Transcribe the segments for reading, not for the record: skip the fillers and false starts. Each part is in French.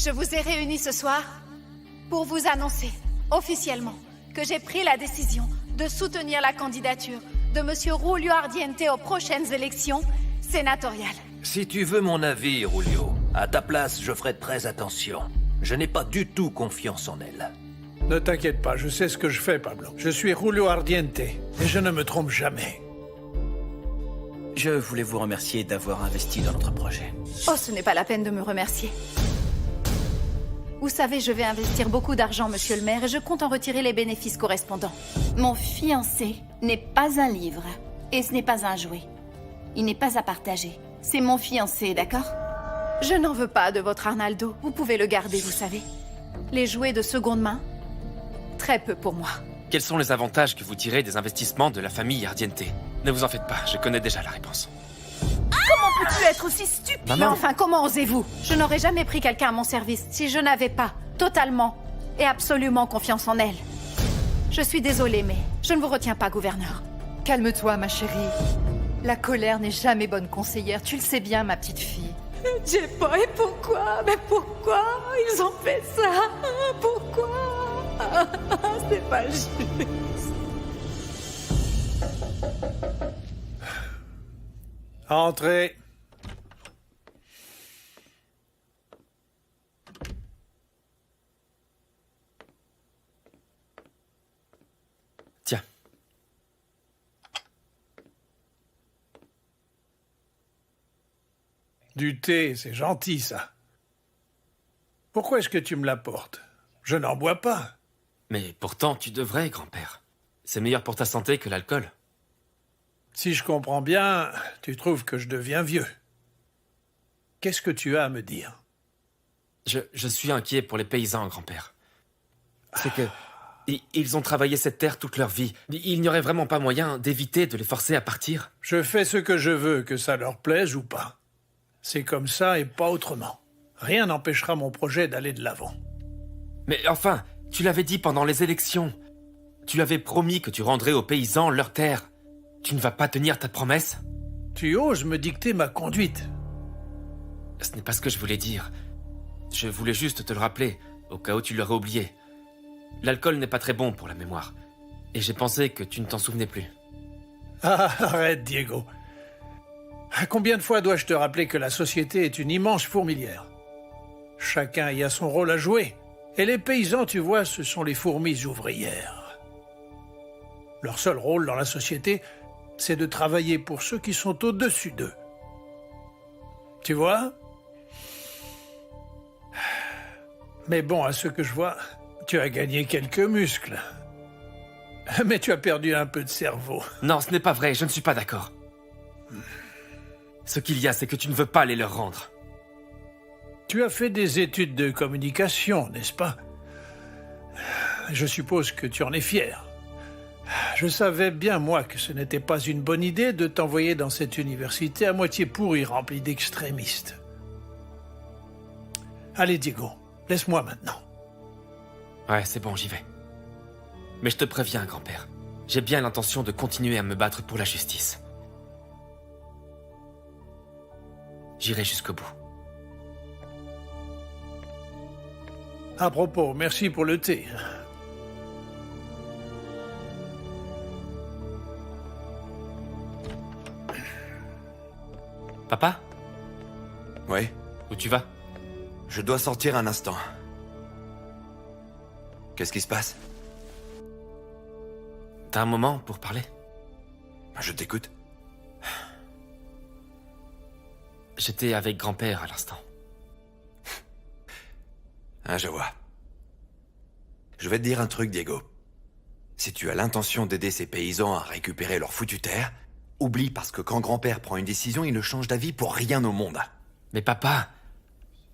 Je vous ai réunis ce soir pour vous annoncer, officiellement, que j'ai pris la décision de soutenir la candidature de Monsieur Julio Ardiente aux prochaines élections sénatoriales. Si tu veux mon avis, Julio, à ta place, je ferai très attention. Je n'ai pas du tout confiance en elle. Ne t'inquiète pas, je sais ce que je fais, Pablo. Je suis Julio Ardiente, et je ne me trompe jamais. Je voulais vous remercier d'avoir investi dans notre projet. Oh, ce n'est pas la peine de me remercier. Vous savez, je vais investir beaucoup d'argent, monsieur le maire, et je compte en retirer les bénéfices correspondants. Mon fiancé n'est pas un livre, et ce n'est pas un jouet. Il n'est pas à partager. C'est mon fiancé, d'accord? Je n'en veux pas de votre Arnaldo. Vous pouvez le garder, vous savez. Les jouets de seconde main, très peu pour moi. Quels sont les avantages que vous tirez des investissements de la famille Ardiente? Ne vous en faites pas, je connais déjà la réponse. Comment peux-tu être aussi stupide? Maman. Mais enfin, comment osez-vous? Je n'aurais jamais pris quelqu'un à mon service si je n'avais pas totalement et absolument confiance en elle. Je suis désolée, mais je ne vous retiens pas, gouverneur. Calme-toi, ma chérie. La colère n'est jamais bonne conseillère, tu le sais bien, ma petite fille. J'ai pas, et pourquoi? Mais pourquoi ils ont fait ça? Pourquoi? C'est pas juste. Entrez. Tiens. Du thé, c'est gentil, ça. Pourquoi est-ce que tu me l'apportes? Je n'en bois pas. Mais pourtant, tu devrais, grand-père. C'est meilleur pour ta santé que l'alcool. Si je comprends bien, tu trouves que je deviens vieux. Qu'est-ce que tu as à me dire? Je suis inquiet pour les paysans, grand-père. C'est que... Ils ont travaillé cette terre toute leur vie. Il n'y aurait vraiment pas moyen d'éviter de les forcer à partir? Je fais ce que je veux, que ça leur plaise ou pas. C'est comme ça et pas autrement. Rien n'empêchera mon projet d'aller de l'avant. Mais enfin, tu l'avais dit pendant les élections. Tu avais promis que tu rendrais aux paysans leur terre. Tu ne vas pas tenir ta promesse? Tu oses me dicter ma conduite. Ce n'est pas ce que je voulais dire. Je voulais juste te le rappeler, au cas où tu l'aurais oublié. L'alcool n'est pas très bon pour la mémoire. Et j'ai pensé que tu ne t'en souvenais plus. Ah, arrête, Diego. Combien de fois dois-je te rappeler que la société est une immense fourmilière? Chacun y a son rôle à jouer. Et les paysans, tu vois, ce sont les fourmis ouvrières. Leur seul rôle dans la société, c'est de travailler pour ceux qui sont au-dessus d'eux. Tu vois? Mais bon, à ce que je vois, tu as gagné quelques muscles. Mais tu as perdu un peu de cerveau. Non, ce n'est pas vrai, je ne suis pas d'accord. Ce qu'il y a, c'est que tu ne veux pas les leur rendre. Tu as fait des études de communication, n'est-ce pas? Je suppose que tu en es fier. Je savais bien, moi, que ce n'était pas une bonne idée de t'envoyer dans cette université à moitié pourrie, remplie d'extrémistes. Allez, Diego, laisse-moi maintenant. Ouais, c'est bon, j'y vais. Mais je te préviens, grand-père. J'ai bien l'intention de continuer à me battre pour la justice. J'irai jusqu'au bout. À propos, merci pour le thé. Papa? Oui, Où tu vas? je dois sortir un instant. Qu'est-ce qui se passe? T'as un moment pour parler? Je t'écoute. J'étais avec grand-père à l'instant. Ah, je vois. Je vais te dire un truc, Diego. Si tu as l'intention d'aider ces paysans à récupérer leur foutue terre, oublie parce que quand grand-père prend une décision, il ne change d'avis pour rien au monde. Mais papa,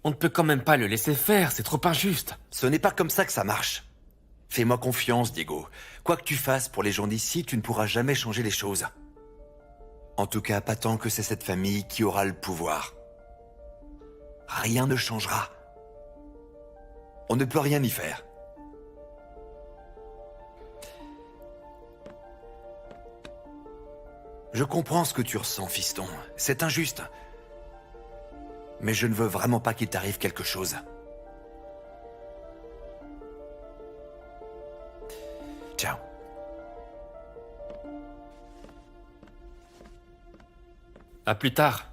on ne peut quand même pas le laisser faire, c'est trop injuste. Ce n'est pas comme ça que ça marche. Fais-moi confiance, Diego. Quoi que tu fasses pour les gens d'ici, tu ne pourras jamais changer les choses. En tout cas, pas tant que c'est cette famille qui aura le pouvoir. Rien ne changera. On ne peut rien y faire. Je comprends ce que tu ressens, fiston. C'est injuste. Mais je ne veux vraiment pas qu'il t'arrive quelque chose. À plus tard.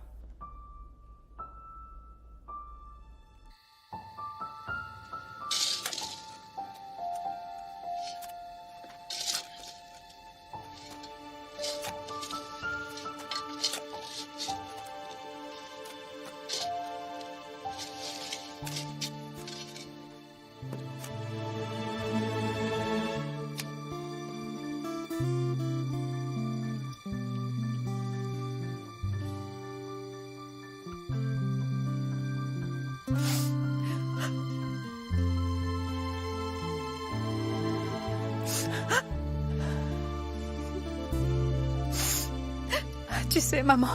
Tu sais, maman,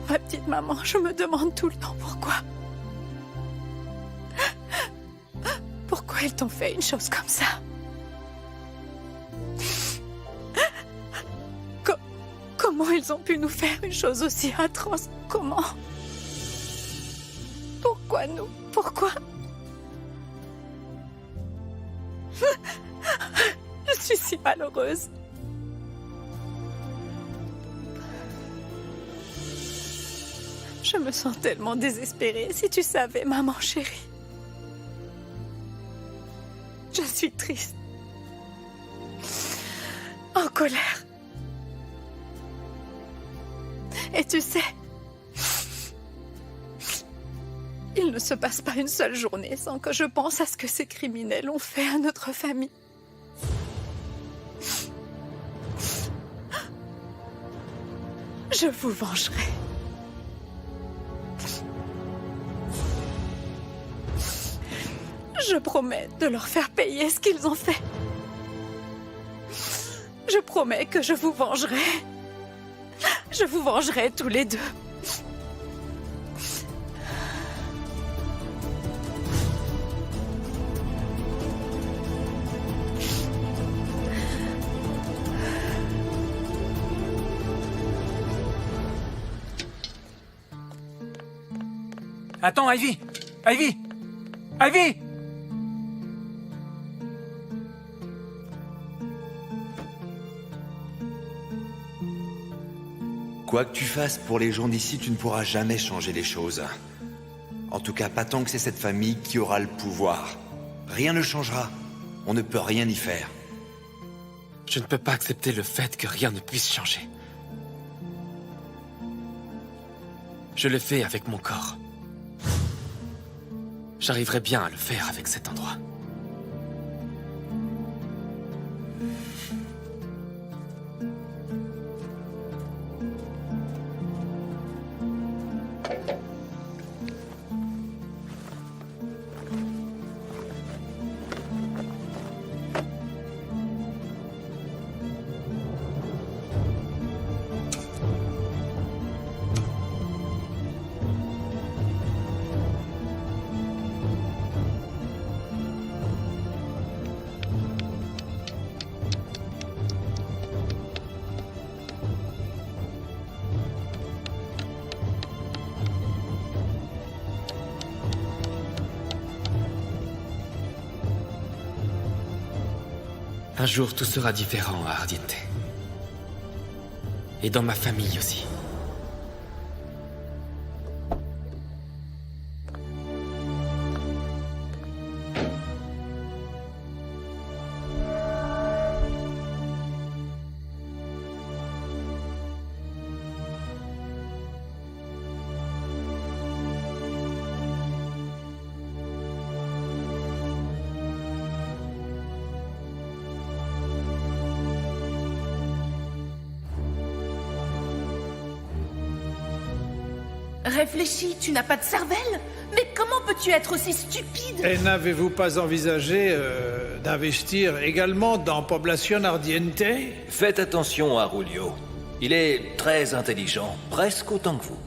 ma petite maman, je me demande tout le temps pourquoi. Pourquoi ils t'ont fait une chose comme ça? Comment ils ont pu nous faire une chose aussi atroce? Comment? Pourquoi nous? Pourquoi? Je suis si malheureuse. Je me sens tellement désespérée. Si tu savais, maman chérie. Je suis triste. En colère. Et tu sais, il ne se passe pas une seule journée sans que je pense à ce que ces criminels ont fait à notre famille. Je vous vengerai. Je promets de leur faire payer ce qu'ils ont fait. Je promets que je vous vengerai. Je vous vengerai tous les deux. Attends, Ivy! Ivy! Ivy! Quoi que tu fasses pour les gens d'ici, tu ne pourras jamais changer les choses. En tout cas, pas tant que c'est cette famille qui aura le pouvoir. Rien ne changera. On ne peut rien y faire. Je ne peux pas accepter le fait que rien ne puisse changer. Je l'ai fait avec mon corps. J'arriverai bien à le faire avec cet endroit. Un jour, tout sera différent à Ardiente. Et dans ma famille aussi. Réfléchis, tu n'as pas de cervelle? Mais comment peux-tu être aussi stupide? Et n'avez-vous pas envisagé d'investir également dans Población Ardiente? Faites attention à Rulio. Il est très intelligent, presque autant que vous.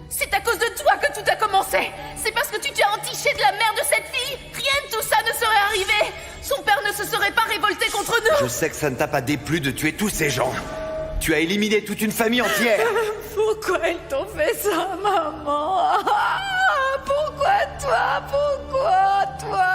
C'est à cause de toi que tout a commencé! C'est parce que tu t'es entiché de la mère de cette fille! Rien de tout ça ne serait arrivé! Son père ne se serait pas révolté contre nous! Je sais que ça ne t'a pas déplu de tuer tous ces gens. Tu Tu as éliminé toute une famille entière. Pourquoi ils t'ont fait ça, maman? Pourquoi toi? Pourquoi toi?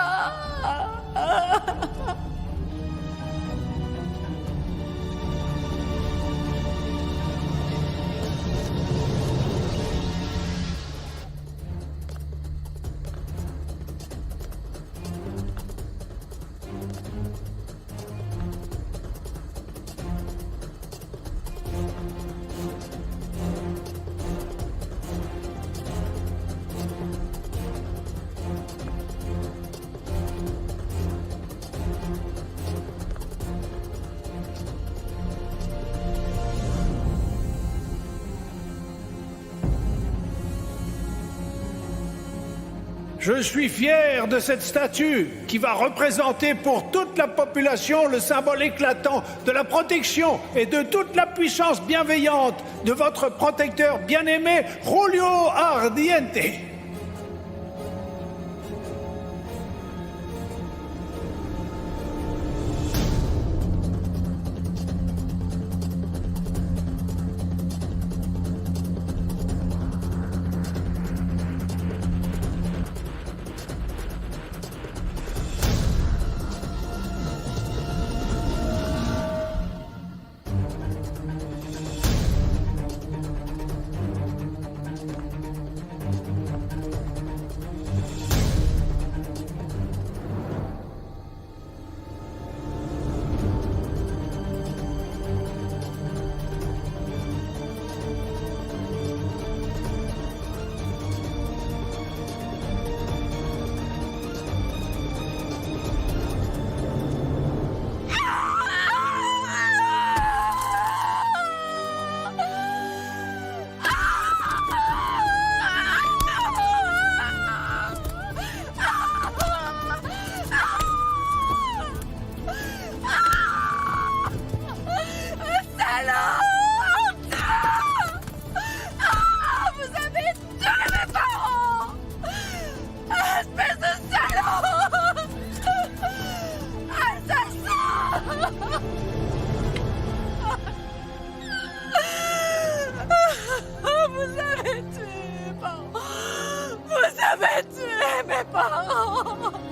Je suis fier de cette statue qui va représenter pour toute la population le symbole éclatant de la protection et de toute la puissance bienveillante de votre protecteur bien-aimé, Julio Ardiente.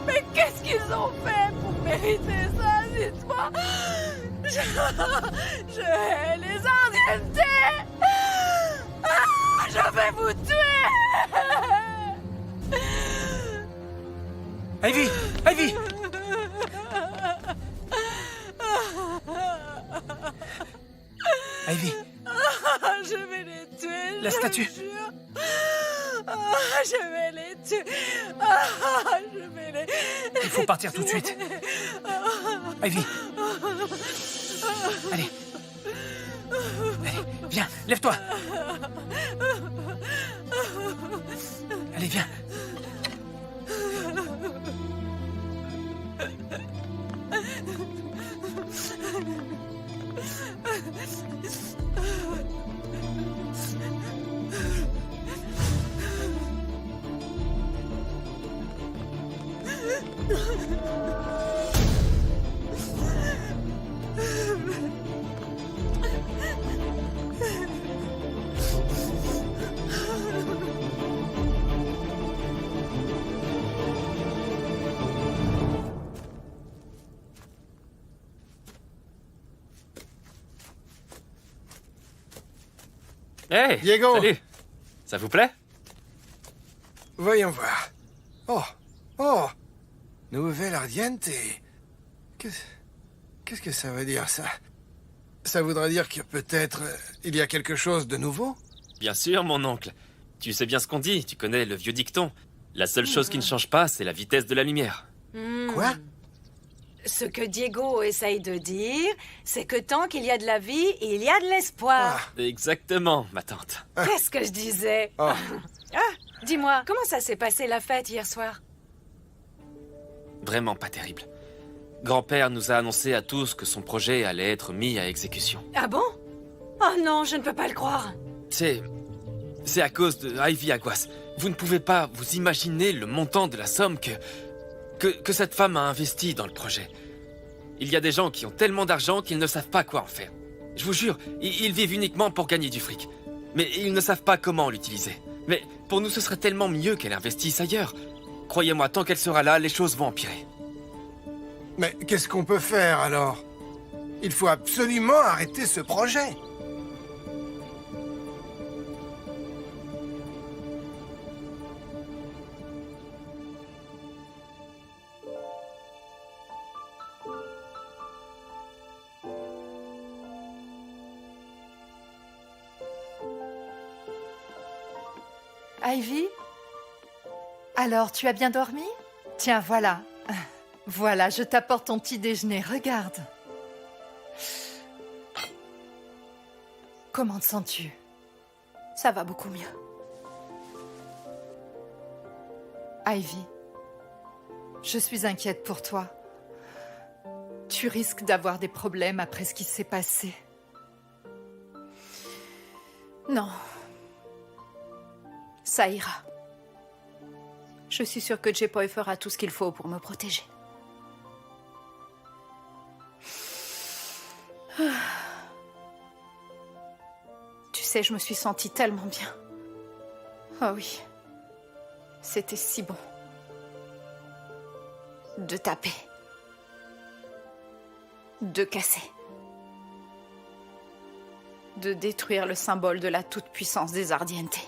Mais qu'est-ce qu'ils ont fait pour mériter ça, dis-toi? Je hais les Ardiente. Je vais vous tuer. Ivy! Ivy! Ivy! Je vais les tuer. La statue. Je vais les tuer. Je vais les... Il faut partir tout de suite. Ivy! Allez. Allez, viens, lève-toi. Allez, viens. Hey, Diego! Salut. Ça vous plaît? Voyons voir. Oh! Nouvelle Ardiente. Qu'est-ce que ça veut dire, ça? Ça voudrait dire que peut-être il y a quelque chose de nouveau? Bien sûr, mon oncle. Tu sais bien ce qu'on dit, tu connais le vieux dicton. La seule chose qui ne change pas, c'est la vitesse de la lumière. Quoi? Ce que Diego essaye de dire, c'est que tant qu'il y a de la vie, il y a de l'espoir. Exactement, ma tante. Qu'est-ce que je disais? Ah, dis-moi, comment ça s'est passé la fête hier soir? Vraiment pas terrible. Grand-père nous a annoncé à tous que son projet allait être mis à exécution. Ah bon? Oh non, je ne peux pas le croire. C'est à cause de Ivy Aguas. Vous ne pouvez pas vous imaginer le montant de la somme que cette femme a investi dans le projet. Il y a des gens qui ont tellement d'argent qu'ils ne savent pas quoi en faire. Je vous jure, ils vivent uniquement pour gagner du fric. Mais ils ne savent pas comment l'utiliser. Mais pour nous, ce serait tellement mieux qu'elle investisse ailleurs. Croyez-moi, tant qu'elle sera là, les choses vont empirer. Mais qu'est-ce qu'on peut faire alors? Il faut absolument arrêter ce projet. Ivy? Alors, tu as bien dormi? Tiens, voilà. Voilà, je t'apporte ton petit déjeuner. Regarde. Comment te sens-tu? Ça va beaucoup mieux. Ivy, je suis inquiète pour toi. Tu risques d'avoir des problèmes après ce qui s'est passé. Non. Ça ira. Je suis sûre que J-Boy fera tout ce qu'il faut pour me protéger. Tu sais, je me suis sentie tellement bien. Oh oui. C'était si bon. De taper. De casser. De détruire le symbole de la toute-puissance des Ardiente.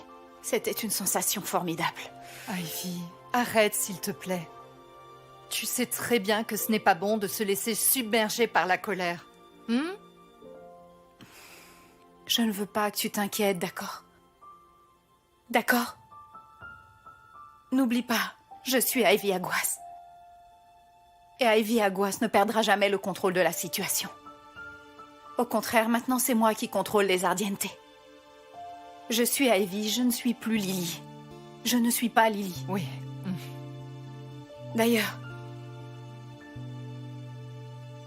C'était une sensation formidable. Ivy, arrête s'il te plaît. Tu sais très bien que ce n'est pas bon de se laisser submerger par la colère. Je ne veux pas que tu t'inquiètes, d'accord? D'accord? N'oublie pas, je suis Ivy Aguas. Et Ivy Aguas ne perdra jamais le contrôle de la situation. Au contraire, maintenant c'est moi qui contrôle les Ardiente. Je suis Ivy, je ne suis plus Lily. Je ne suis pas Lily. Oui. D'ailleurs,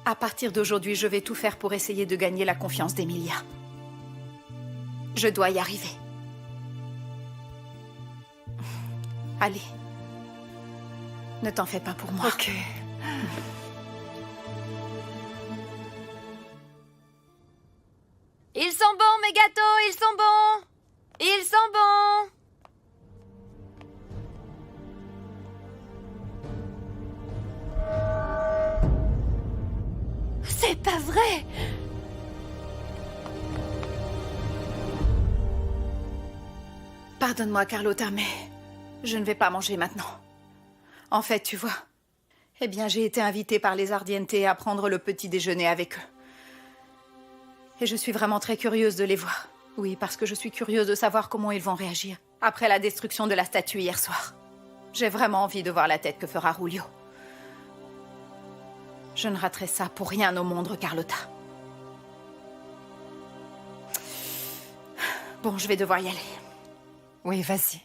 à partir d'aujourd'hui, je vais tout faire pour essayer de gagner la confiance d'Emilia. Je dois y arriver. Allez. Ne t'en fais pas pour moi. Ok. Ils sont bons, mes gâteaux, ils sont bons. Ils sont bons. C'est pas vrai! Pardonne-moi, Carlotta, mais je ne vais pas manger maintenant. En fait, tu vois, eh bien, j'ai été invitée par les Ardiente à prendre le petit déjeuner avec eux. Et je suis vraiment très curieuse de les voir. Oui, parce que je suis curieuse de savoir comment ils vont réagir après la destruction de la statue hier soir. J'ai vraiment envie de voir la tête que fera Rulio. Je ne raterai ça pour rien au monde, Carlotta. Bon, je vais devoir y aller. Oui, vas-y.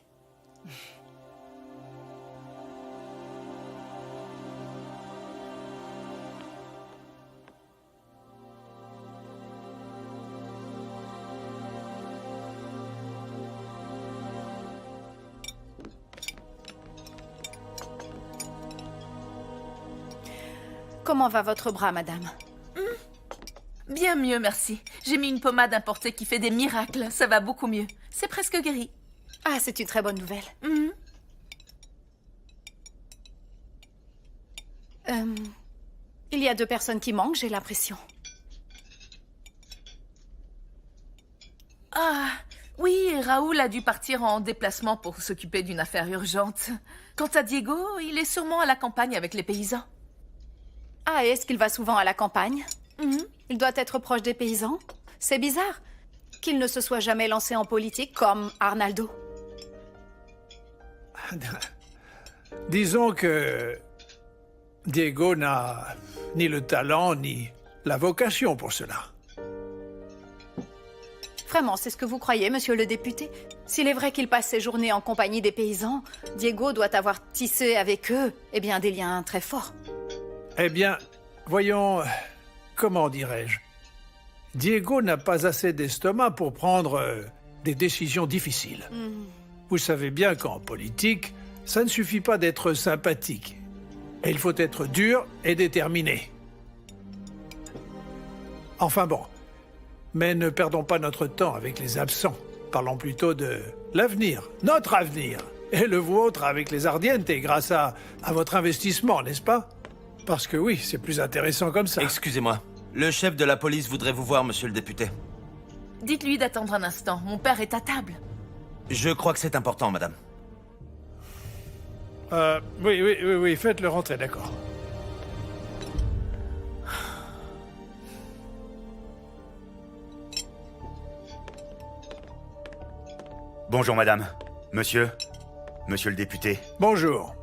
Comment va votre bras, madame? Bien mieux, merci. J'ai mis une pommade importée qui fait des miracles. Ça va beaucoup mieux. C'est presque guéri. Ah, c'est une très bonne nouvelle. Il y a 2 personnes qui manquent, j'ai l'impression. Ah, oui, Raoul a dû partir en déplacement pour s'occuper d'une affaire urgente. Quant à Diego, il est sûrement à la campagne avec les paysans. Ah, et est-ce qu'il va souvent à la campagne? Il doit être proche des paysans. C'est bizarre qu'il ne se soit jamais lancé en politique comme Arnaldo. Disons que Diego n'a ni le talent ni la vocation pour cela. Vraiment, c'est ce que vous croyez, monsieur le député? S'il est vrai qu'il passe ses journées en compagnie des paysans, Diego doit avoir tissé avec eux, eh bien, des liens très forts. Eh bien, voyons, comment dirais-je? Diego n'a pas assez d'estomac pour prendre des décisions difficiles. Vous savez bien qu'en politique, ça ne suffit pas d'être sympathique. Et il faut être dur et déterminé. Enfin bon, Mais ne perdons pas notre temps avec les absents. Parlons plutôt de l'avenir, notre avenir. Et le vôtre avec les Ardientes grâce à votre investissement, n'est-ce pas? Parce que oui, c'est plus intéressant comme ça. Excusez-moi. Le chef de la police voudrait vous voir, monsieur le député. Dites-lui d'attendre un instant. Mon père est à table. Je crois que c'est important, madame. Oui, faites-le rentrer, d'accord. Bonjour, madame. Monsieur le député. Bonjour.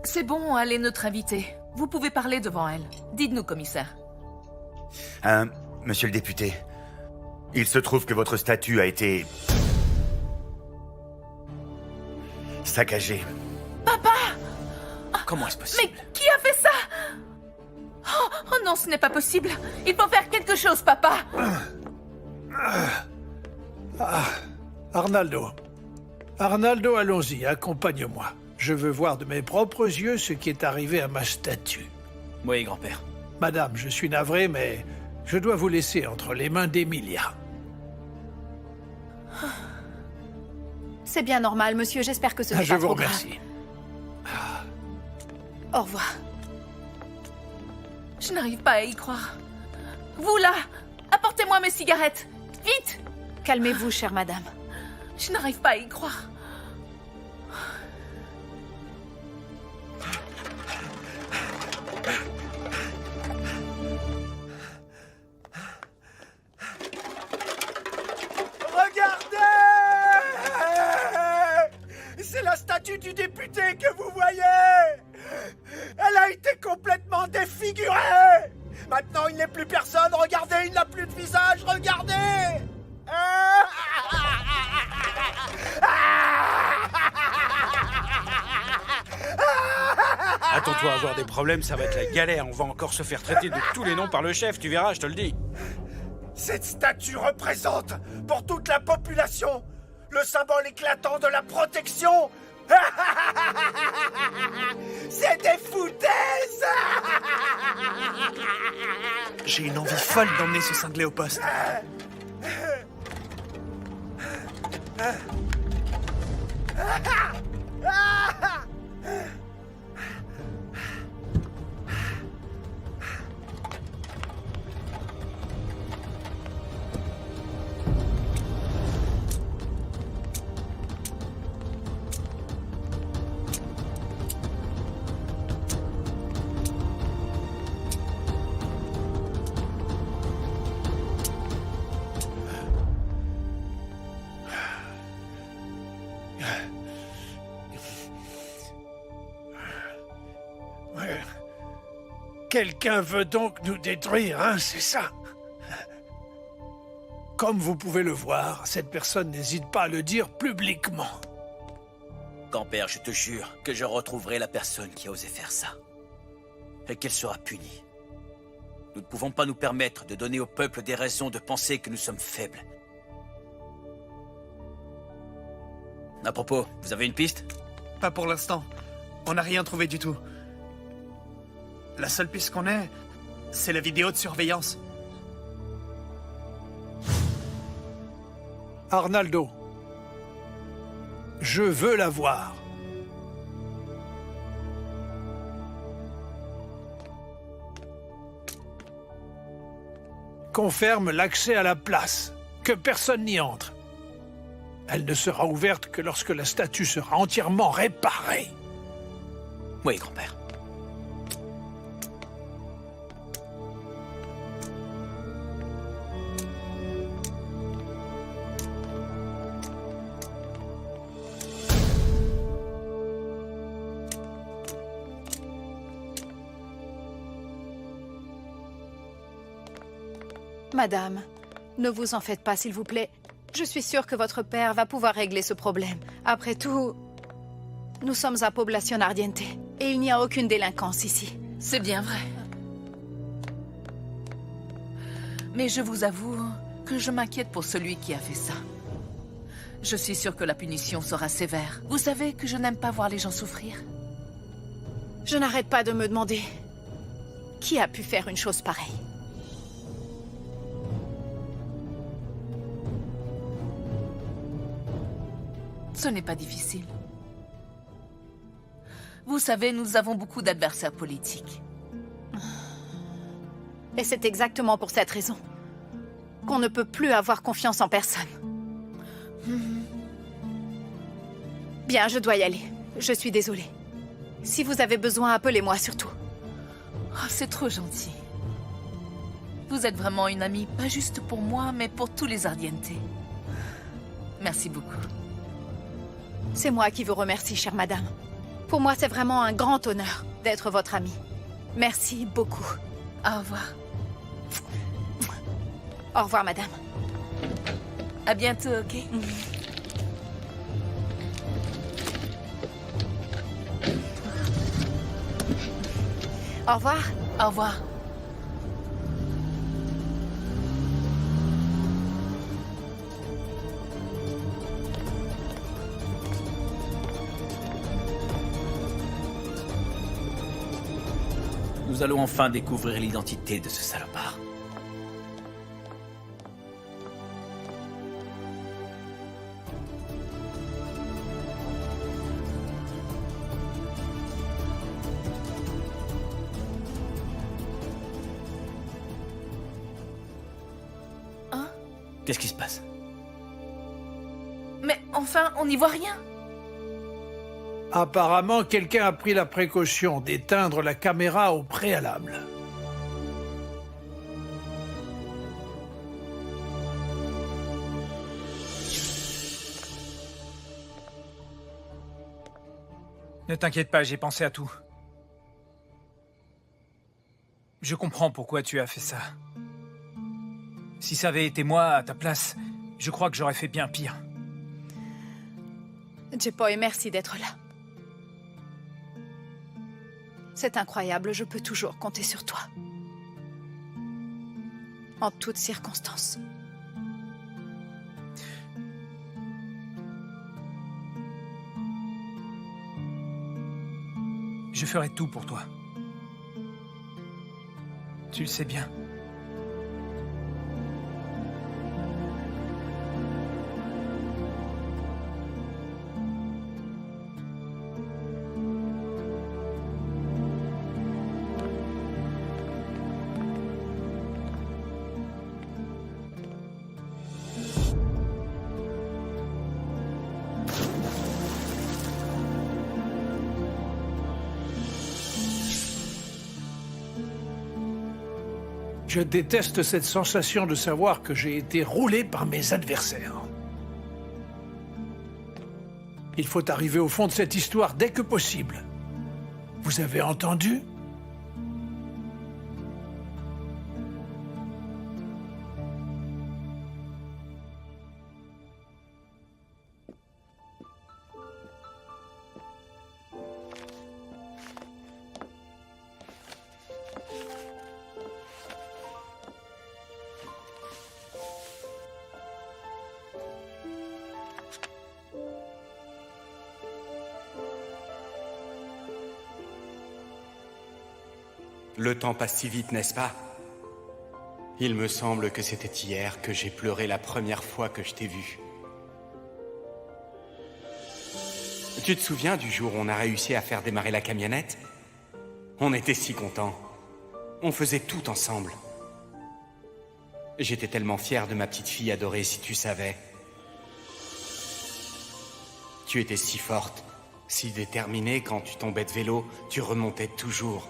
C'est bon, elle est notre invitée. Vous pouvez parler devant elle. Dites-nous, commissaire. Monsieur le député, il se trouve que votre statue a été... saccagée. Papa! Comment est-ce possible? Mais qui a fait ça? Oh non, ce n'est pas possible. Il faut faire quelque chose, papa. Arnaldo. Arnaldo, allons-y, accompagne-moi. Je veux voir de mes propres yeux ce qui est arrivé à ma statue. Oui, grand-père. Madame, je suis navré, mais je dois vous laisser entre les mains d'Emilia. C'est bien normal, monsieur. J'espère que ce n'est Je pas vous trop remercie. grave. Au revoir. Je n'arrive pas à y croire. Vous là, apportez-moi mes cigarettes. Vite! Calmez-vous, chère madame. Je n'arrive pas à y croire. C'est la statue du député que vous voyez! Elle a été complètement défigurée! Maintenant, il n'est plus personne! Regardez, il n'a plus de visage! Regardez! Attends-toi à avoir des problèmes, ça va être la galère. On va encore se faire traiter de tous les noms par le chef, tu verras, je te le dis. Cette statue représente, pour toute la population, le symbole éclatant de la protection. C'est des foutaises. J'ai une envie folle d'emmener ce cinglé au poste. Quelqu'un veut donc nous détruire, hein, c'est ça? Comme vous pouvez le voir, cette personne n'hésite pas à le dire publiquement. Grand-père, je te jure que je retrouverai la personne qui a osé faire ça. Et qu'elle sera punie. Nous ne pouvons pas nous permettre de donner au peuple des raisons de penser que nous sommes faibles. À propos, vous avez une piste? Pas pour l'instant. On n'a rien trouvé du tout. La seule piste qu'on ait, c'est la vidéo de surveillance. Arnaldo, je veux la voir. Confirme l'accès à la place, que personne n'y entre. Elle ne sera ouverte que lorsque la statue sera entièrement réparée. Oui, grand-père. Madame, ne vous en faites pas, s'il vous plaît. Je suis sûre que votre père va pouvoir régler ce problème. Après tout, nous sommes à Población Ardiente et il n'y a aucune délinquance ici. C'est bien vrai. Mais je vous avoue que je m'inquiète pour celui qui a fait ça. Je suis sûre que la punition sera sévère. Vous savez que je n'aime pas voir les gens souffrir. Je n'arrête pas de me demander qui a pu faire une chose pareille. Ce n'est pas difficile. Vous savez, nous avons beaucoup d'adversaires politiques. Et c'est exactement pour cette raison qu'on ne peut plus avoir confiance en personne. Bien, je dois y aller. Je suis désolée. Si vous avez besoin, appelez-moi surtout. Oh, c'est trop gentil. Vous êtes vraiment une amie, pas juste pour moi, mais pour tous les Ardiente. Merci beaucoup. C'est moi qui vous remercie, chère madame. Pour moi, c'est vraiment un grand honneur d'être votre amie. Merci beaucoup. Au revoir. Au revoir, madame. À bientôt, ok? Au revoir. Au revoir. Nous allons enfin découvrir l'identité de ce salopard. Hein? Qu'est-ce qui se passe? Mais enfin, on n'y voit rien. Apparemment, quelqu'un a pris la précaution d'éteindre la caméra au préalable. Ne t'inquiète pas, j'ai pensé à tout. Je comprends pourquoi tu as fait ça. Si ça avait été moi à ta place, je crois que j'aurais fait bien pire. Jepoy, merci d'être là. C'est incroyable, je peux toujours compter sur toi. En toutes circonstances. Je ferai tout pour toi. Tu le sais bien. Je déteste cette sensation de savoir que j'ai été roulé par mes adversaires. Il faut arriver au fond de cette histoire dès que possible. Vous avez entendu ? Le temps passe si vite, n'est-ce pas? Il me semble que c'était hier que j'ai pleuré la première fois que je t'ai vu. Tu te souviens du jour où on a réussi à faire démarrer la camionnette? On était si contents. On faisait tout ensemble. J'étais tellement fier de ma petite fille adorée, si tu savais. Tu étais si forte, si déterminée, quand tu tombais de vélo, tu remontais toujours.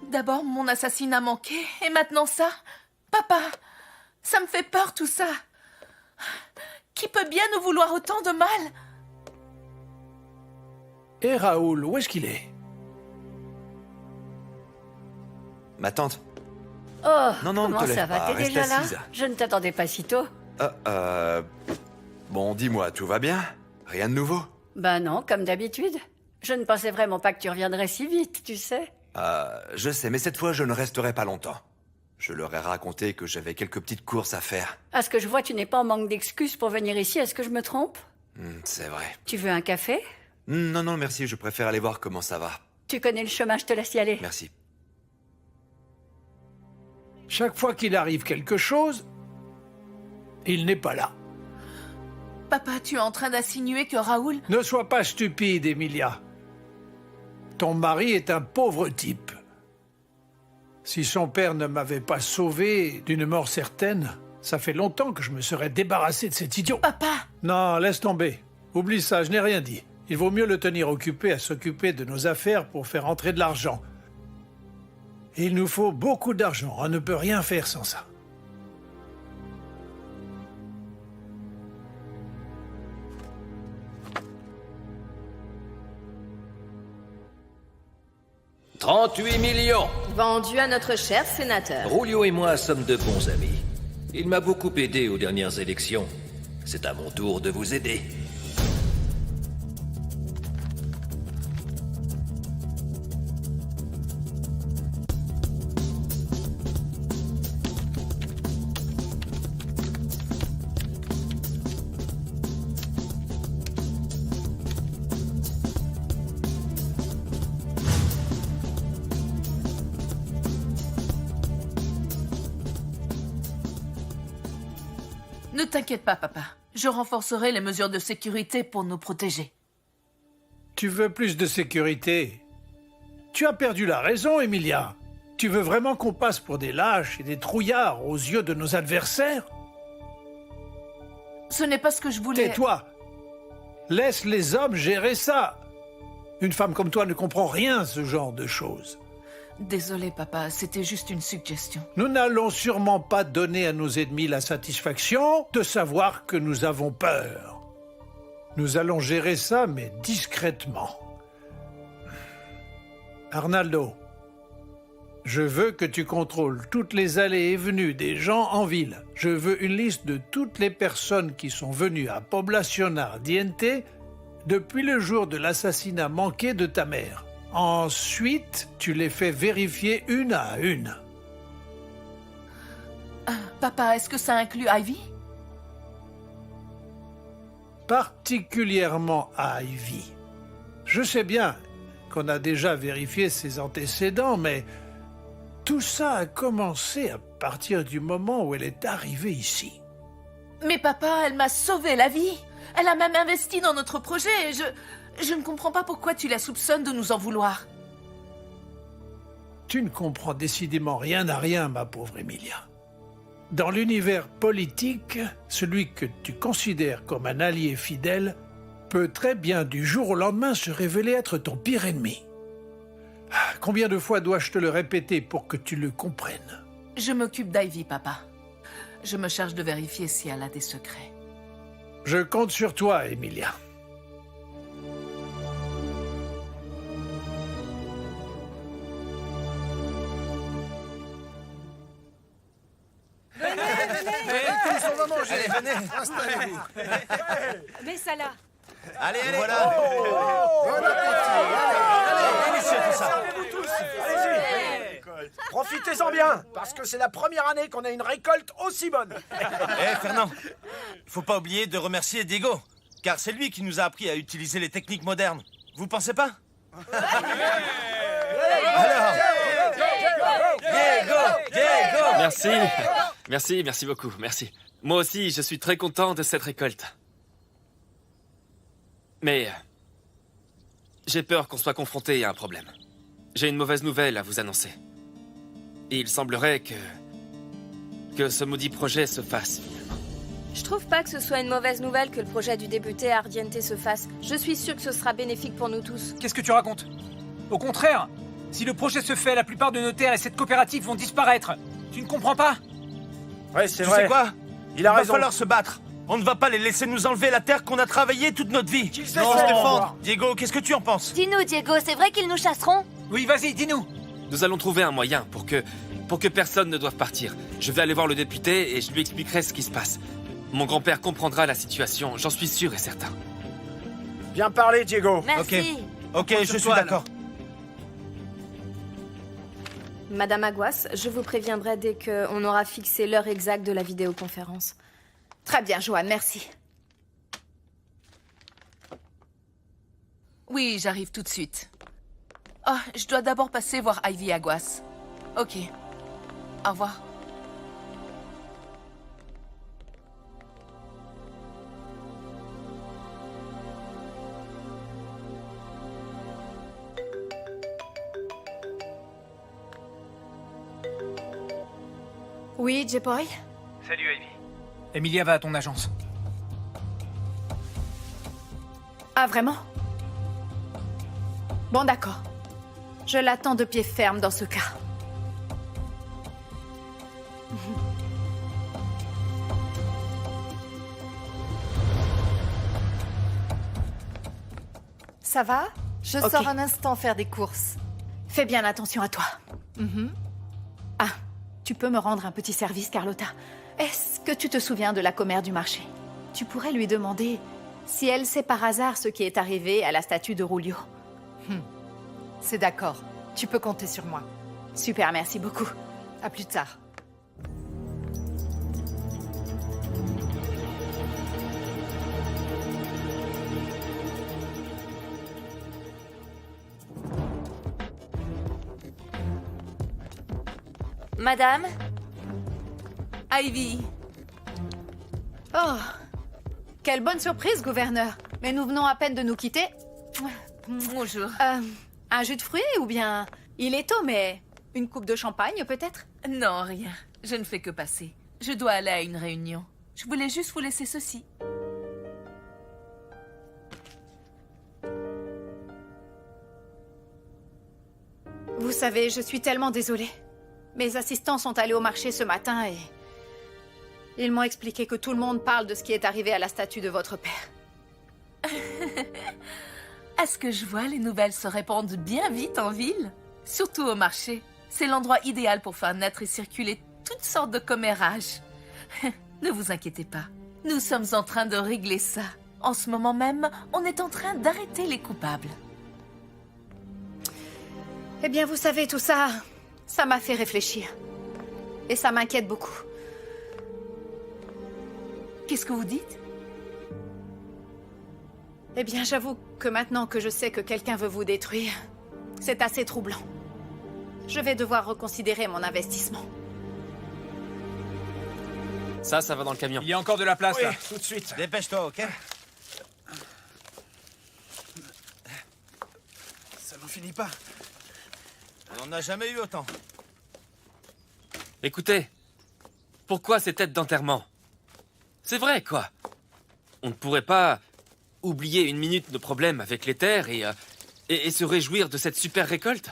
D'abord, mon assassinat manqué, et maintenant ça? Papa, ça me fait peur tout ça. Qui peut bien nous vouloir autant de mal? Et Raoul, où est-ce qu'il est? Ma tante. Oh, Non, non, comment ne te ça lève va? pas, T'es reste déjà là? assise. Je ne t'attendais pas si tôt. Bon, dis-moi, tout va bien? Rien de nouveau? Ben non, comme d'habitude. Je ne pensais vraiment pas que tu reviendrais si vite, tu sais. Je sais, mais cette fois, je ne resterai pas longtemps. Je leur ai raconté que j'avais quelques petites courses à faire. À ce que je vois, tu n'es pas en manque d'excuses pour venir ici. Est-ce que je me trompe? C'est vrai. Tu veux un café? Non, non, merci, je préfère aller voir comment ça va. Tu connais le chemin, je te laisse y aller. Merci. Chaque fois qu'il arrive quelque chose, il n'est pas là. Papa, tu es en train d'insinuer que Raoul... Ne sois pas stupide, Emilia. Ton mari est un pauvre type. Si son père ne m'avait pas sauvé d'une mort certaine, ça fait longtemps que je me serais débarrassé de cet idiot. Papa! Non, laisse tomber. Oublie ça, je n'ai rien dit. Il vaut mieux le tenir occupé à s'occuper de nos affaires pour faire entrer de l'argent. Il nous faut beaucoup d'argent, on ne peut rien faire sans ça. « 38 millions !» Vendu à notre cher sénateur. Rulio et moi sommes de bons amis. Il m'a beaucoup aidé aux dernières élections. C'est à mon tour de vous aider. Ne t'inquiète pas, papa. Je renforcerai les mesures de sécurité pour nous protéger. Tu veux plus de sécurité? Tu as perdu la raison, Emilia. Tu veux vraiment qu'on passe pour des lâches et des trouillards aux yeux de nos adversaires? Ce n'est pas ce que je voulais... Tais-toi! Laisse les hommes gérer ça! Une femme comme toi ne comprend rien à ce genre de choses. Désolé, papa, c'était juste une suggestion. Nous n'allons sûrement pas donner à nos ennemis la satisfaction de savoir que nous avons peur. Nous allons gérer ça, mais discrètement. Arnaldo, je veux que tu contrôles toutes les allées et venues des gens en ville. Je veux une liste de toutes les personnes qui sont venues à Poblacion Ardiente depuis le jour de l'assassinat manqué de ta mère. Ensuite, tu les fais vérifier une à une. Papa, est-ce que ça inclut Ivy? Particulièrement Ivy. Je sais bien qu'on a déjà vérifié ses antécédents, mais tout ça a commencé à partir du moment où elle est arrivée ici. Mais papa, elle m'a sauvé la vie. Elle a même investi dans notre projet et je ne comprends pas pourquoi tu la soupçonnes de nous en vouloir. Tu ne comprends décidément rien à rien, ma pauvre Emilia. Dans l'univers politique, celui que tu considères comme un allié fidèle peut très bien du jour au lendemain se révéler être ton pire ennemi. Combien de fois dois-je te le répéter pour que tu le comprennes? Je m'occupe d'Ivy, papa. Je me charge de vérifier si elle a des secrets. Je compte sur toi, Emilia. Tous, on va manger. Allez, venez. Installez-vous. Mais ça là. Allez, allez. Voilà. Bon appétit. Délicieux tout ça. Servez-vous tous. Allez-y. Profitez-en bien, parce que c'est la première année qu'on a une récolte aussi bonne. Fernand, il faut pas oublier de remercier Diego, car c'est lui qui nous a appris à utiliser les techniques modernes. Vous pensez pas? Alors, Diego! Merci beaucoup, merci. Moi aussi, je suis très content de cette récolte. Mais j'ai peur qu'on soit confronté à un problème. J'ai une mauvaise nouvelle à vous annoncer. Il semblerait que ce maudit projet se fasse, finalement. Je trouve pas que ce soit une mauvaise nouvelle que le projet du député Ardiente se fasse. Je suis sûre que ce sera bénéfique pour nous tous. Qu'est-ce que tu racontes? Au contraire, si le projet se fait, la plupart de nos terres et cette coopérative vont disparaître. Tu ne comprends pas? Ouais, c'est tu vrai. sais quoi? Il a va raison. falloir se battre. On ne va pas les laisser nous enlever la terre qu'on a travaillée toute notre vie. Non, Stéphane. Diego, qu'est-ce que tu en penses? Dis-nous, Diego, c'est vrai qu'ils nous chasseront? Oui, vas-y, dis-nous. Nous allons trouver un moyen pour que personne ne doive partir. Je vais aller voir le député et je lui expliquerai ce qui se passe. Mon grand-père comprendra la situation, j'en suis sûr et certain. Bien parlé, Diego. Merci. Ok, je suis d'accord. Madame Aguas, je vous préviendrai dès qu'on aura fixé l'heure exacte de la vidéoconférence. Très bien, Joanne, merci. Oui, j'arrive tout de suite. Oh, je dois d'abord passer voir Ivy Aguas. Ok. Au revoir. Oui, J-Boy? Salut, Ivy. Emilia va à ton agence. Ah, vraiment? Bon, d'accord. Je l'attends de pied ferme dans ce cas. Ça va? Je Ok. sors un instant faire des courses. Fais bien attention à toi. Mhm. Ah, tu peux me rendre un petit service, Carlotta? Est-ce que tu te souviens de la commère du marché? Tu pourrais lui demander si elle sait par hasard ce qui est arrivé à la statue de Rulio. C'est d'accord. Tu peux compter sur moi. Super, merci beaucoup. À plus tard. Madame? Ivy. Oh, quelle bonne surprise, gouverneur. Mais nous venons à peine de nous quitter. Bonjour. Un jus de fruits ou bien... Il est tôt, mais une coupe de champagne peut-être? Non, rien. Je ne fais que passer. Je dois aller à une réunion. Je voulais juste vous laisser ceci. Vous savez, je suis tellement désolée. Mes assistants sont allés au marché ce matin et... Ils m'ont expliqué que tout le monde parle de ce qui est arrivé à la statue de votre père. À ce que je vois, les nouvelles se répandent bien vite en ville. Surtout au marché. C'est l'endroit idéal pour faire naître et circuler toutes sortes de commérages. Ne vous inquiétez pas. Nous sommes en train de régler ça. En ce moment même, on est en train d'arrêter les coupables. Eh bien, vous savez, tout ça, ça m'a fait réfléchir. Et ça m'inquiète beaucoup. Qu'est-ce que vous dites? Eh bien, j'avoue que maintenant que je sais que quelqu'un veut vous détruire, c'est assez troublant. Je vais devoir reconsidérer mon investissement. Ça va dans le camion. Il y a encore de la place, là. Tout de suite. Dépêche-toi, ok? Ça n'en finit pas. On n'en a jamais eu autant. Écoutez, pourquoi ces têtes d'enterrement? C'est vrai, quoi. On ne pourrait pas oublier une minute nos problèmes avec les terres et se réjouir de cette super récolte?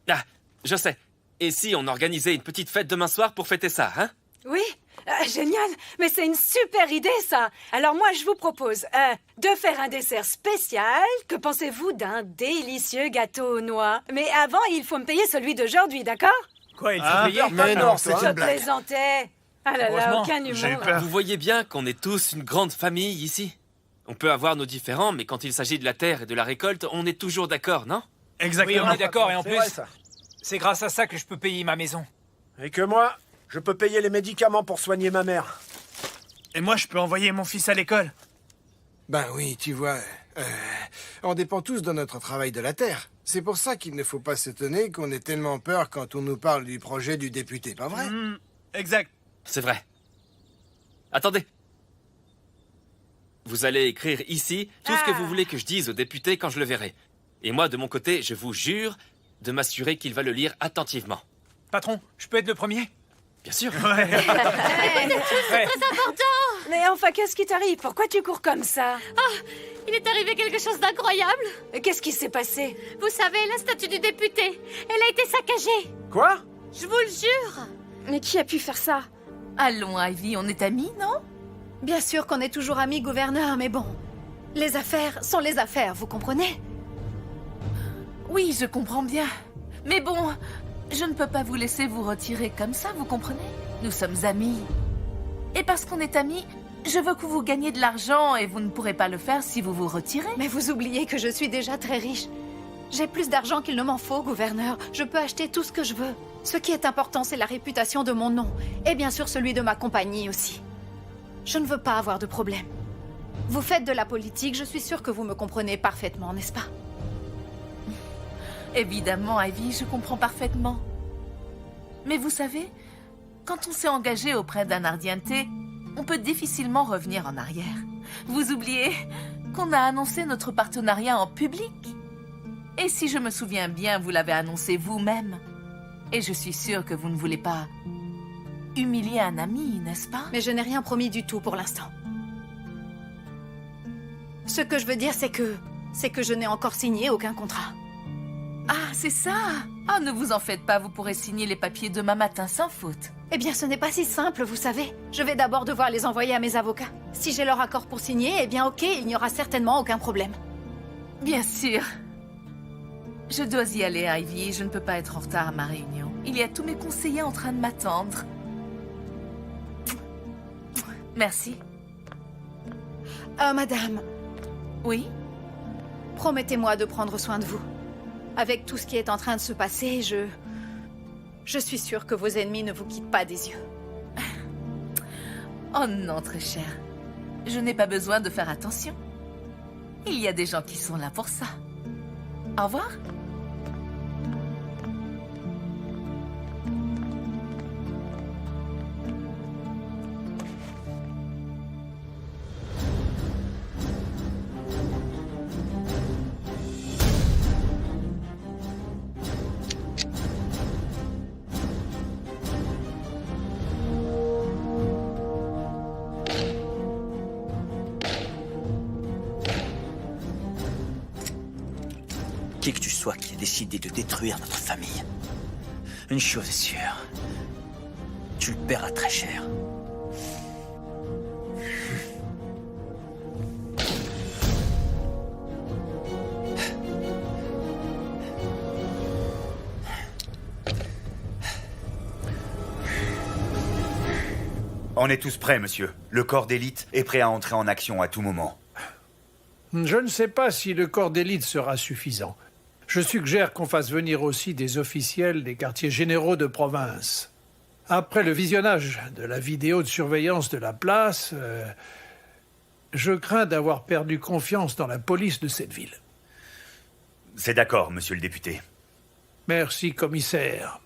Ah, je sais. Et si on organisait une petite fête demain soir pour fêter ça, hein? Oui, génial. Mais c'est une super idée, ça. Alors moi, je vous propose de faire un dessert spécial. Que pensez-vous d'un délicieux gâteau aux noix? Mais avant, il faut me payer celui d'aujourd'hui, d'accord? Quoi, il faut payer? Mais non, c'est Je une blague. plaisantais. Ah là là, Heureusement, aucun humour. Vous voyez bien qu'on est tous une grande famille ici. On peut avoir nos différends, mais quand il s'agit de la terre et de la récolte, on est toujours d'accord, non? Exactement. Oui, on est d'accord, et en C'est plus, vrai, ça. c'est grâce à ça que je peux payer ma maison. Et que moi, je peux payer les médicaments pour soigner ma mère. Et moi, je peux envoyer mon fils à l'école. Ben oui, tu vois, on dépend tous de notre travail de la terre. C'est pour ça qu'il ne faut pas s'étonner qu'on ait tellement peur quand on nous parle du projet du député, pas vrai? Exact. C'est vrai. Attendez. Vous allez écrire ici tout ce que vous voulez que je dise au député quand je le verrai. Et moi, de mon côté, je vous jure de m'assurer qu'il va le lire attentivement. Patron, je peux être le premier? Bien sûr. Ouais. C'est très important. Mais enfin, qu'est-ce qui t'arrive? Pourquoi tu cours comme ça? Il est arrivé quelque chose d'incroyable. Qu'est-ce qui s'est passé? Vous savez, la statue du député, elle a été saccagée. Quoi? Je vous le jure. Mais qui a pu faire ça? Allons, Ivy, on est amis, non? Bien sûr qu'on est toujours amis, gouverneur, mais bon... Les affaires sont les affaires, vous comprenez? Oui, je comprends bien. Mais bon, je ne peux pas vous laisser vous retirer comme ça, vous comprenez? Nous sommes amis. Et parce qu'on est amis, je veux que vous gagniez de l'argent et vous ne pourrez pas le faire si vous vous retirez. Mais vous oubliez que je suis déjà très riche. J'ai plus d'argent qu'il ne m'en faut, gouverneur. Je peux acheter tout ce que je veux. Ce qui est important, c'est la réputation de mon nom. Et bien sûr, celui de ma compagnie aussi. Je ne veux pas avoir de problème. Vous faites de la politique, je suis sûre que vous me comprenez parfaitement, n'est-ce pas? Évidemment, Ivy, je comprends parfaitement. Mais vous savez, quand on s'est engagé auprès d'un Ardiente, on peut difficilement revenir en arrière. Vous oubliez qu'on a annoncé notre partenariat en public. Et si je me souviens bien, vous l'avez annoncé vous-même. Et je suis sûre que vous ne voulez pas humilier un ami, n'est-ce pas? Mais je n'ai rien promis du tout pour l'instant. Ce que je veux dire, c'est que je n'ai encore signé aucun contrat. Ah, c'est ça! Ah, ne vous en faites pas, vous pourrez signer les papiers demain matin sans faute. Eh bien, ce n'est pas si simple, vous savez. Je vais d'abord devoir les envoyer à mes avocats. Si j'ai leur accord pour signer, eh bien ok, il n'y aura certainement aucun problème. Bien sûr. Je dois y aller, Ivy. Je ne peux pas être en retard à ma réunion. Il y a tous mes conseillers en train de m'attendre. Merci. Madame. Oui? Promettez-moi de prendre soin de vous. Avec tout ce qui est en train de se passer, je suis sûre que vos ennemis ne vous quittent pas des yeux. Oh non, très cher. Je n'ai pas besoin de faire attention. Il y a des gens qui sont là pour ça. Au revoir. Qui que tu sois qui a décidé de détruire notre famille, une chose est sûre, tu le paieras très cher. On est tous prêts, monsieur. Le corps d'élite est prêt à entrer en action à tout moment. Je ne sais pas si le corps d'élite sera suffisant. Je suggère qu'on fasse venir aussi des officiels des quartiers généraux de province. Après le visionnage de la vidéo de surveillance de la place, je crains d'avoir perdu confiance dans la police de cette ville. C'est d'accord, monsieur le député. Merci, commissaire.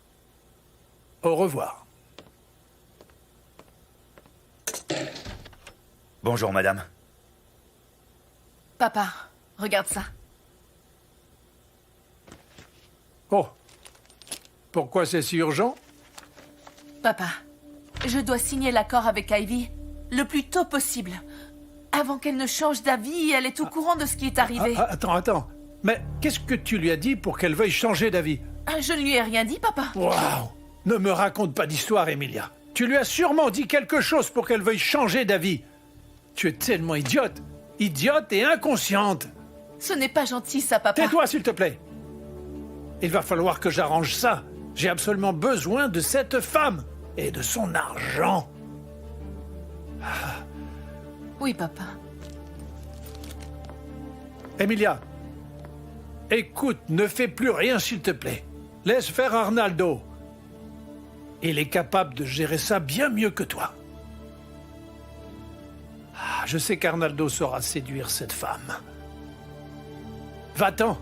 Au revoir. Bonjour, madame. Papa, regarde ça. Oh. Pourquoi c'est si urgent? Papa, je dois signer l'accord avec Ivy le plus tôt possible. Avant qu'elle ne change d'avis, elle est au courant de ce qui est arrivé. Attends. Mais qu'est-ce que tu lui as dit pour qu'elle veuille changer d'avis? Je ne lui ai rien dit, papa. Waouh! Ne me raconte pas d'histoire, Emilia. Tu lui as sûrement dit quelque chose pour qu'elle veuille changer d'avis. Tu es tellement idiote. Idiote et inconsciente. Ce n'est pas gentil, ça, papa. Tais-toi, s'il te plaît. Il va falloir que j'arrange ça. J'ai absolument besoin de cette femme et de son argent. Oui, papa. Emilia, écoute, ne fais plus rien, s'il te plaît. Laisse faire Arnaldo. Il est capable de gérer ça bien mieux que toi. Je sais qu'Arnaldo saura séduire cette femme. Va-t'en.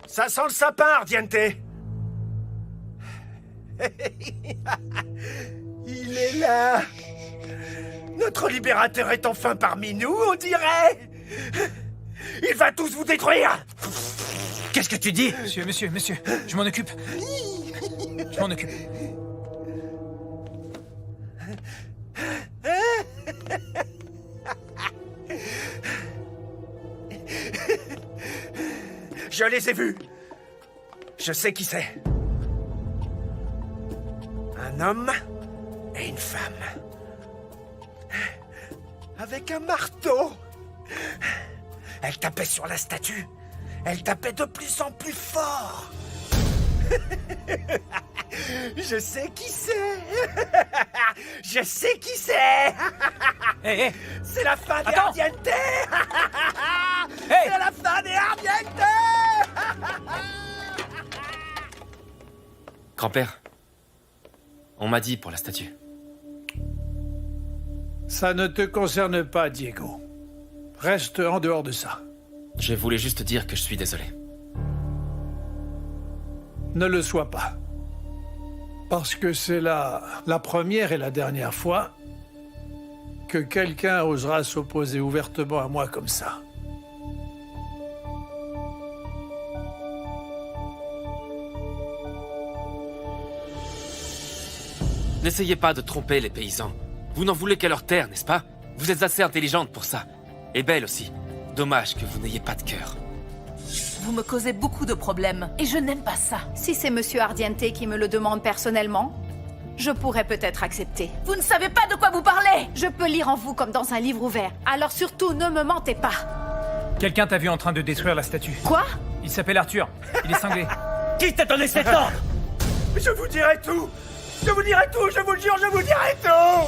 Ça sent le sapin, Ardiente. Il est là. Notre libérateur est enfin parmi nous, on dirait. Il va tous vous détruire. Qu'est-ce que tu dis? Monsieur, je m'en occupe. Je m'en occupe. Je les ai vus. Je sais qui c'est. Un homme et une femme. Avec un marteau. Elle tapait sur la statue. Elle tapait de plus en plus fort. Je sais qui c'est. Je sais qui c'est. Hé, hé. C'est la fin des Attends. Ardiente. Hey. C'est la fin des Ardiente. Grand-père, on m'a dit pour la statue. Ça ne te concerne pas, Diego. Reste en dehors de ça. Je voulais juste dire que je suis désolé. Ne le sois pas. Parce que c'est la première et la dernière fois que quelqu'un osera s'opposer ouvertement à moi comme ça. N'essayez pas de tromper les paysans. Vous n'en voulez qu'à leur terre, n'est-ce pas? Vous êtes assez intelligente pour ça. Et belle aussi. Dommage que vous n'ayez pas de cœur. Vous me causez beaucoup de problèmes et je n'aime pas ça. Si c'est Monsieur Ardiente qui me le demande personnellement, je pourrais peut-être accepter. Vous ne savez pas de quoi vous parlez! Je peux lire en vous comme dans un livre ouvert. Alors surtout, ne me mentez pas. Quelqu'un t'a vu en train de détruire la statue. Quoi? Il s'appelle Arthur. Il est cinglé. Qui t'a donné cet ordre? Je vous dirai tout. Je vous dirai tout, je vous le jure, je vous dirai tout.